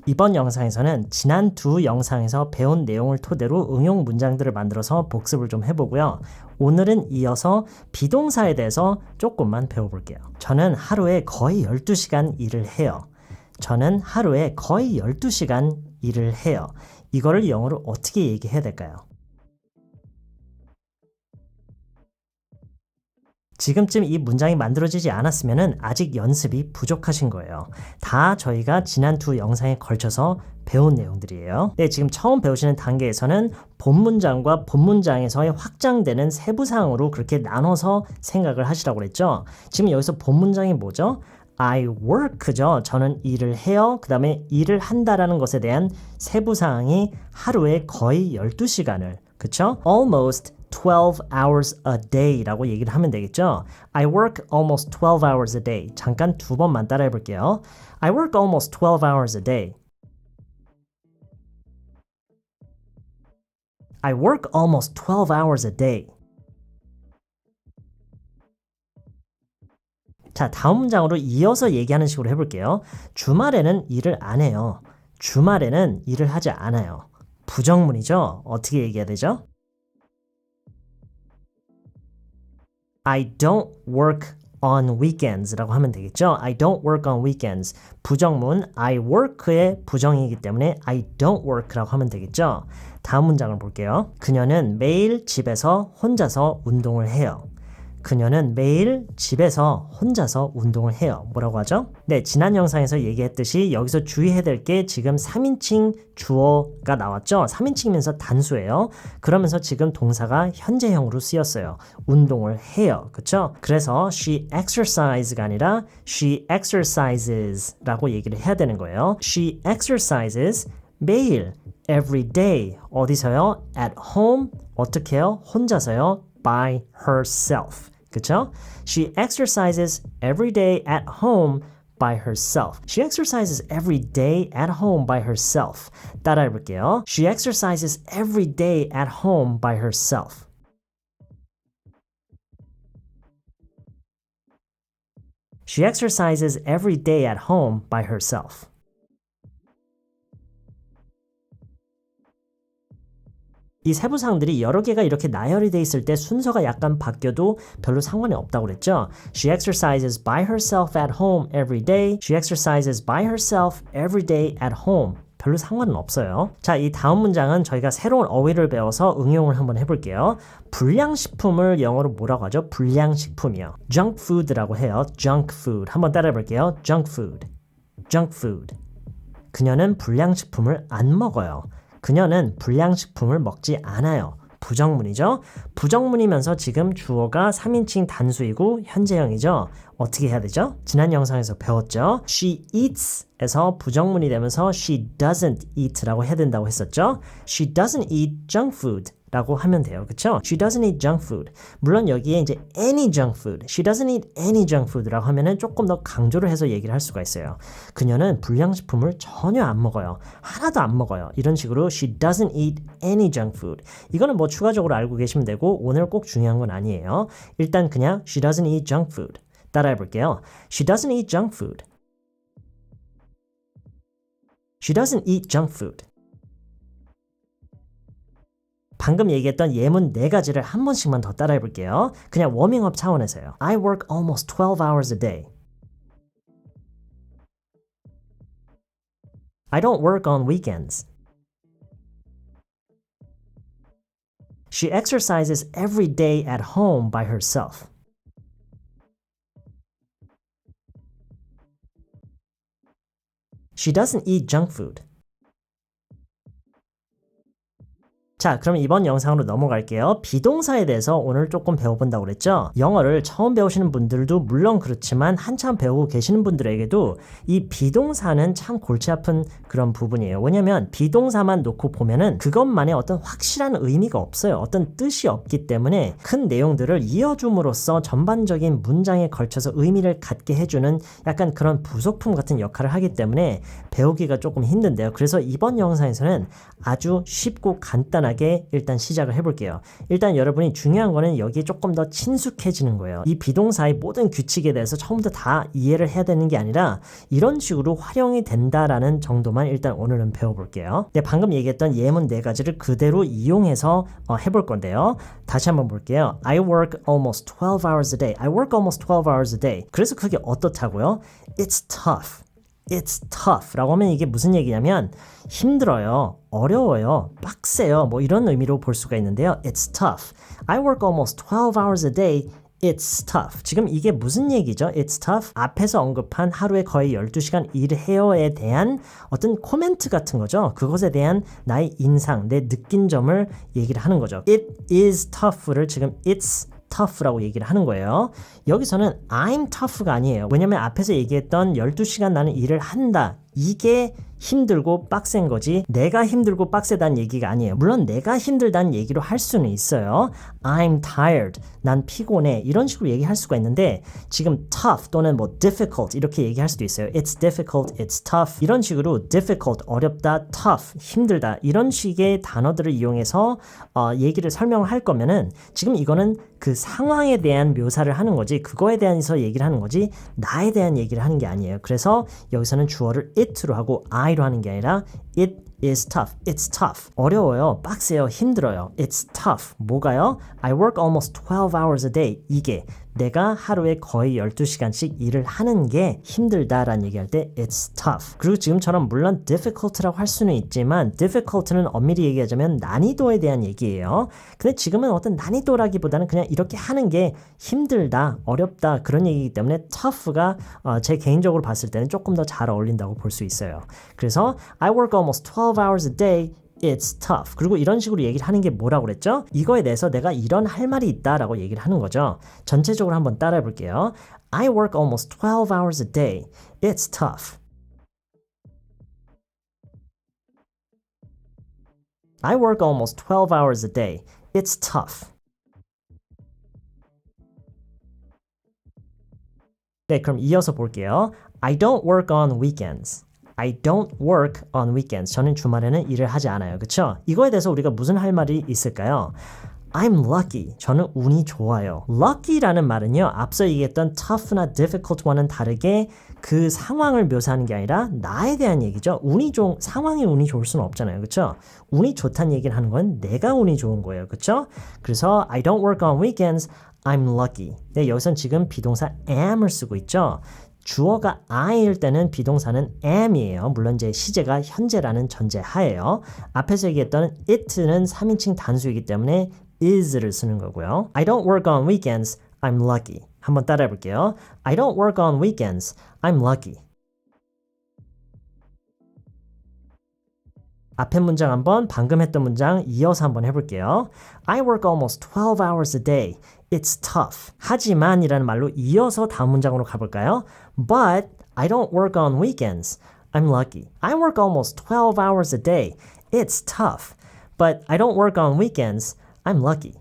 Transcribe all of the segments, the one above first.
이번 영상에서는 지난 두 영상에서 배운 내용을 토대로 응용 문장들을 만들어서 복습을 좀 해보고요. 오늘은 이어서 비동사에 대해서 조금만 배워볼게요. 저는 하루에 거의 12시간 일을 해요. 저는 하루에 거의 12시간 일을 해요. 이거를 영어로 어떻게 얘기해야 될까요? 지금쯤 이 문장이 만들어지지 않았으면 아직 연습이 부족하신 거예요. 다 저희가 지난 두 영상에 걸쳐서 배운 내용들이에요. 네, 지금 처음 배우시는 단계에서는 본 문장과 본 문장에서의 확장되는 세부사항으로 그렇게 나눠서 생각을 하시라고 그랬죠. 지금 여기서 본 문장이 뭐죠? I work죠. 저는 일을 해요. 그 다음에 일을 한다라는 것에 대한 세부사항이 하루에 거의 12시간을, 그쵸? Almost 12 hours a day 라고 얘기를 하면 되겠죠. I work almost 12 hours a day. 잠깐 두 번만 따라해 볼게요. I work almost 12 hours a day. I work almost 12 hours a day. 자, 다음 문장으로 이어서 얘기하는 식으로 해볼게요. 주말에는 일을 안 해요. 주말에는 일을 하지 않아요. 부정문이죠? 어떻게 얘기해야 되죠? I don't work on weekends 라고 하면 되겠죠? I don't work on weekends. 부정문 I work의 부정이기 때문에 I don't work라고 하면 되겠죠? 다음 문장을 볼게요. 그녀는 매일 집에서 혼자서 운동을 해요. 그녀는 매일 집에서 혼자서 운동을 해요. 뭐라고 하죠? 네, 지난 영상에서 얘기했듯이 여기서 주의해야 될 게 지금 3인칭 주어가 나왔죠? 3인칭이면서 단수예요. 그러면서 지금 동사가 현재형으로 쓰였어요. 운동을 해요. 그쵸? 그래서 she exercises가 아니라 she exercises 라고 얘기를 해야 되는 거예요. She exercises 매일, every day. 어디서요? At home. 어떻게 해요? 혼자서요? By herself. 그쵸? She exercises every day at home by herself. She exercises every day at home by herself. 따라해 볼게요. She exercises every day at home by herself. She exercises every day at home by herself. 이 세부사항들이 여러 개가 이렇게 나열이 돼 있을 때 순서가 약간 바뀌어도 별로 상관이 없다고 그랬죠. She exercises by herself at home every day. She exercises by herself every day at home. 별로 상관은 없어요. 자, 이 다음 문장은 저희가 새로운 어휘를 배워서 응용을 한번 해볼게요. 불량식품을 영어로 뭐라고 하죠? 불량식품이요. Junk food라고 해요. Junk food. 한번 따라해 볼게요. Junk food. Junk food. 그녀는 불량식품을 안 먹어요. 그녀는 불량식품을 먹지 않아요. 부정문이죠? 부정문이면서 지금 주어가 3인칭 단수이고 현재형이죠? 어떻게 해야 되죠? 지난 영상에서 배웠죠? She eats 에서 부정문이 되면서 she doesn't eat 라고 해야 된다고 했었죠? She doesn't eat junk food 라고 하면 돼요. 그쵸? She doesn't eat junk food. 물론 여기에 이제 any junk food, she doesn't eat any junk food 라고 하면은 조금 더 강조를 해서 얘기를 할 수가 있어요. 그녀는 불량식품을 전혀 안 먹어요. 하나도 안 먹어요. 이런 식으로 she doesn't eat any junk food. 이거는 뭐 추가적으로 알고 계시면 되고 오늘 꼭 중요한 건 아니에요. 일단 그냥 she doesn't eat junk food. 따라해 볼게요. She doesn't eat junk food. She doesn't eat junk food. 방금 얘기했던 예문 4가지를 한 번씩만 더 따라해 볼게요. 그냥 워밍업 차원에서요. I work almost 12 hours a day. I don't work on weekends. She exercises every day at home by herself. She doesn't eat junk food. 자, 그럼 이번 영상으로 넘어갈게요. 비동사에 대해서 오늘 조금 배워본다고 그랬죠? 영어를 처음 배우시는 분들도 물론 그렇지만 한참 배우고 계시는 분들에게도 이 비동사는 참 골치 아픈 그런 부분이에요. 왜냐면 비동사만 놓고 보면은 그것만의 어떤 확실한 의미가 없어요. 어떤 뜻이 없기 때문에 큰 내용들을 이어줌으로써 전반적인 문장에 걸쳐서 의미를 갖게 해주는 약간 그런 부속품 같은 역할을 하기 때문에 배우기가 조금 힘든데요. 그래서 이번 영상에서는 아주 쉽고 간단하게 간단하게 일단 시작을 해볼게요. 일단 여러분이 중요한 거는 여기에 조금 더 친숙해지는 거예요. 이 비동사의 모든 규칙에 대해서 처음부터 다 이해를 해야 되는 게 아니라 이런 식으로 활용이 된다라는 정도만 일단 오늘은 배워볼게요. 네, 방금 얘기했던 예문 4가지를 그대로 이용해서 해볼 건데요. 다시 한번 볼게요. I work almost 12 hours a day. I work almost 12 hours a day. 그래서 그게 어떻다고요? It's tough. It's tough 라고 하면 이게 무슨 얘기냐면 힘들어요, 어려워요, 빡세요 뭐 이런 의미로 볼 수가 있는데요. It's tough. I work almost 12 hours a day. It's tough. 지금 이게 무슨 얘기죠? It's tough. 앞에서 언급한 하루에 거의 12시간 일해요에 대한 어떤 코멘트 같은 거죠. 그것에 대한 나의 인상, 내 느낀 점을 얘기를 하는 거죠. It is tough를 지금 it's tough라고 얘기를 하는 거예요. 여기서는 I'm tough가 아니에요. 왜냐면 앞에서 얘기했던 12시간 나는 일을 한다. 이게 힘들고 빡센 거지 내가 힘들고 빡세다는 얘기가 아니에요. 물론 내가 힘들다는 얘기로 할 수는 있어요. I'm tired. 난 피곤해. 이런 식으로 얘기할 수가 있는데 지금 tough 또는 뭐 difficult 이렇게 얘기할 수도 있어요. It's difficult, it's tough. 이런 식으로 difficult, 어렵다, tough, 힘들다 이런 식의 단어들을 이용해서 얘기를 설명을 할 거면은 지금 이거는 그 상황에 대한 묘사를 하는 거지 그거에 대해서 얘기를 하는 거지 나에 대한 얘기를 하는 게 아니에요. 그래서 여기서는 주어를 it로 하고 I로 하는 게 아니라 it is tough. It's tough. 어려워요. 빡세요. 힘들어요. It's tough. 뭐가요? I work almost 12 hours a day. 이게 내가 하루에 거의 12시간씩 일을 하는 게 힘들다라는 얘기할 때 it's tough. 그리고 지금처럼 물론 difficult라고 할 수는 있지만 difficult는 엄밀히 얘기하자면 난이도에 대한 얘기예요. 근데 지금은 어떤 난이도라기보다는 그냥 이렇게 하는 게 힘들다, 어렵다 그런 얘기이기 때문에 tough가 제 개인적으로 봤을 때는 조금 더 잘 어울린다고 볼 수 있어요. 그래서 I work almost 12 hours a day. It's tough. 그리고 이런 식으로 얘기를 하는 게 뭐라고 그랬죠? 이거에 대해서 내가 이런 할 말이 있다라고 얘기를 하는 거죠. 전체적으로 한번 따라해 볼게요. I work almost 12 hours a day. It's tough. I work almost 12 hours a day. It's tough. 네, 그럼 이어서 볼게요. I don't work on weekends. I don't work on weekends. 저는 주말에는 일을 하지 않아요. 그쵸? 이거에 대해서 우리가 무슨 할 말이 있을까요? I'm lucky. 저는 운이 좋아요. lucky라는 말은요. 앞서 얘기했던 tough나 difficult와는 다르게 그 상황을 묘사하는 게 아니라 나에 대한 얘기죠. 상황이 운이 좋을 수는 없잖아요. 그쵸? 운이 좋다는 얘기를 하는 건 내가 운이 좋은 거예요. 그쵸? 그래서 I don't work on weekends. I'm lucky. 네, 여기선 지금 비동사 am을 쓰고 있죠. 주어가 I일 때는 비동사는 am이에요. 물론 이제 시제가 현재라는 전제하에요. 앞에서 얘기했던 it는 3인칭 단수이기 때문에 is를 쓰는 거고요. I don't work on weekends. I'm lucky. 한번 따라해 볼게요. I don't work on weekends. I'm lucky. 앞에 문장 한번 방금 했던 문장 이어서 한번 해볼게요. I work almost 12 hours a day. It's tough. 하지만 이라는 말로 이어서 다음 문장으로 가볼까요? But I don't work on weekends. I'm lucky. I work almost 12 hours a day. It's tough. But I don't work on weekends. I'm lucky.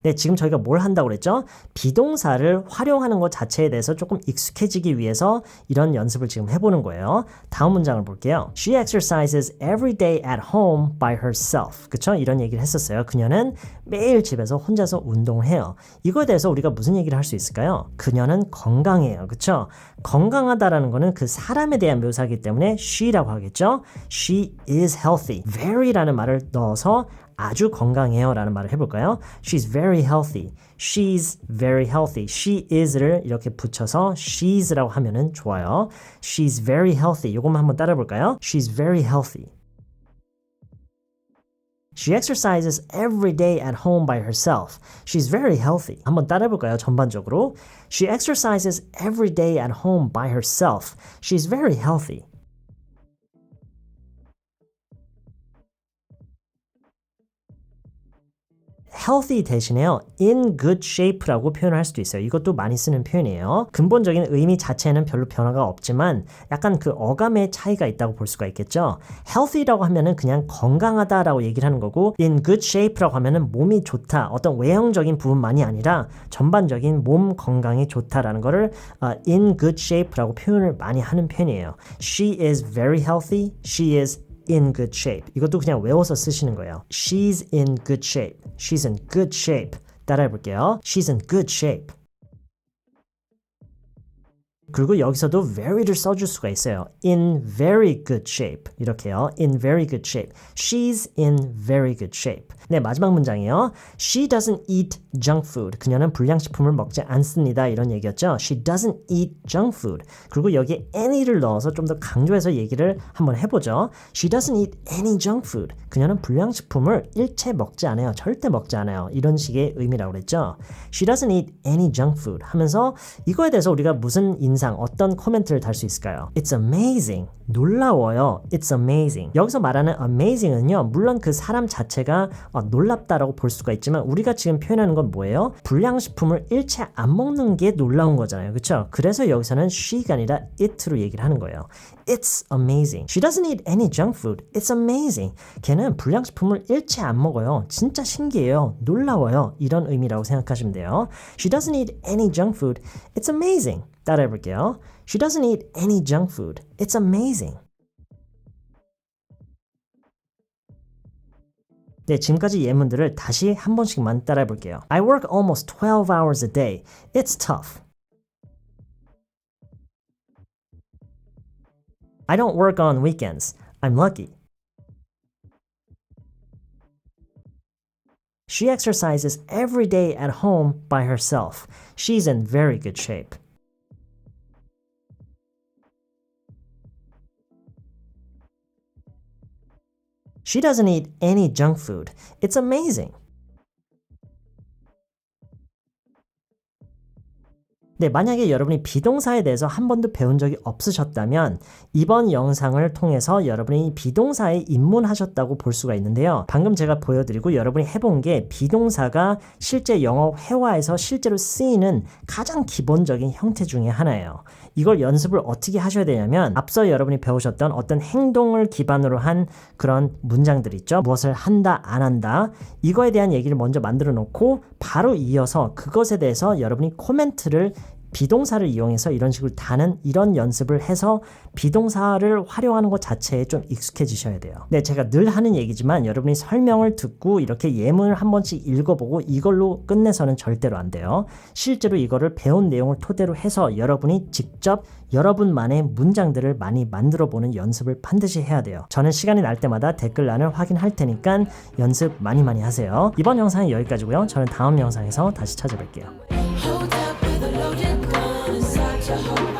네, 지금 저희가 뭘 한다고 그랬죠? 비동사를 활용하는 것 자체에 대해서 조금 익숙해지기 위해서 이런 연습을 지금 해보는 거예요. 다음 문장을 볼게요. She exercises every day at home by herself. 그쵸? 이런 얘기를 했었어요. 그녀는 매일 집에서 혼자서 운동을 해요. 이거에 대해서 우리가 무슨 얘기를 할 수 있을까요? 그녀는 건강해요. 그쵸? 건강하다라는 거는 그 사람에 대한 묘사이기 때문에 she라고 하겠죠? She is healthy. very라는 말을 넣어서 아주 건강해요 라는 말을 해볼까요? She's very healthy. She's very healthy. She is를 이렇게 붙여서 she's라고 하면은 좋아요. She's very healthy. 이것만 한번 따라 볼까요? She's very healthy. She exercises every day at home by herself. She's very healthy. 한번 따라 볼까요? 전반적으로. She exercises every day at home by herself. She's very healthy. healthy 대신에요. in good shape라고 표현할 수도 있어요. 이것도 많이 쓰는 표현이에요. 근본적인 의미 자체는 별로 변화가 없지만 약간 그 어감의 차이가 있다고 볼 수가 있겠죠. healthy라고 하면은 그냥 건강하다라고 얘기를 하는 거고 in good shape라고 하면은 몸이 좋다. 어떤 외형적인 부분만이 아니라 전반적인 몸 건강이 좋다라는 거를 in good shape라고 표현을 많이 하는 편이에요. She is very healthy. She is in good shape. 이것도 그냥 외워서 쓰시는 거예요. She's in good shape. She's in good shape. 따라해 볼게요. She's in good shape. 그리고 여기서도 very를 써줄 수가 있어요. In very good shape. 이렇게요. In very good shape. She's in very good shape. 네, 마지막 문장이에요. She doesn't eat junk food. 그녀는 불량식품을 먹지 않습니다. 이런 얘기였죠. She doesn't eat junk food. 그리고 여기에 any를 넣어서 좀 더 강조해서 얘기를 한번 해보죠. She doesn't eat any junk food. 그녀는 불량식품을 일체 먹지 않아요. 절대 먹지 않아요. 이런 식의 의미라고 그랬죠. She doesn't eat any junk food 하면서 이거에 대해서 우리가 무슨 인상, 어떤 코멘트를 달 수 있을까요? It's amazing. 놀라워요. It's amazing. 여기서 말하는 amazing은요. 물론 그 사람 자체가 놀랍다라고 볼 수가 있지만 우리가 지금 표현하는 건 뭐예요? 불량식품을 일체 안 먹는 게 놀라운 거잖아요. 그렇죠? 그래서 여기서는 she가 아니라 it로 얘기를 하는 거예요. It's amazing. She doesn't eat any junk food. It's amazing. 걔는 불량식품을 일체 안 먹어요. 진짜 신기해요. 놀라워요. 이런 의미라고 생각하시면 돼요. She doesn't eat any junk food. It's amazing. 따라해 볼게요. She doesn't eat any junk food. It's amazing. 네, 지금까지 예문들을 다시 한 번씩만 따라해 볼게요. I work almost 12 hours a day. It's tough. I don't work on weekends. I'm lucky. She exercises every day at home by herself. She's in very good shape. She doesn't eat any junk food. It's amazing. 네, 만약에 여러분이 비동사에 대해서 한 번도 배운 적이 없으셨다면 이번 영상을 통해서 여러분이 비동사에 입문하셨다고 볼 수가 있는데요. 방금 제가 보여드리고 여러분이 해본 게 비동사가 실제 영어 회화에서 실제로 쓰이는 가장 기본적인 형태 중에 하나예요. 이걸 연습을 어떻게 하셔야 되냐면 앞서 여러분이 배우셨던 어떤 행동을 기반으로 한 그런 문장들 있죠. 무엇을 한다, 안 한다. 이거에 대한 얘기를 먼저 만들어 놓고 바로 이어서 그것에 대해서 여러분이 코멘트를 비동사를 이용해서 이런 식으로 다는 이런 연습을 해서 비동사를 활용하는 것 자체에 좀 익숙해지셔야 돼요. 네, 제가 늘 하는 얘기지만 여러분이 설명을 듣고 이렇게 예문을 한 번씩 읽어보고 이걸로 끝내서는 절대로 안 돼요. 실제로 이거를 배운 내용을 토대로 해서 여러분이 직접 여러분만의 문장들을 많이 만들어보는 연습을 반드시 해야 돼요. 저는 시간이 날 때마다 댓글란을 확인할 테니까 연습 많이 하세요. 이번 영상은 여기까지고요. 저는 다음 영상에서 다시 찾아뵐게요. Hold up with a loaded gun inside your heart.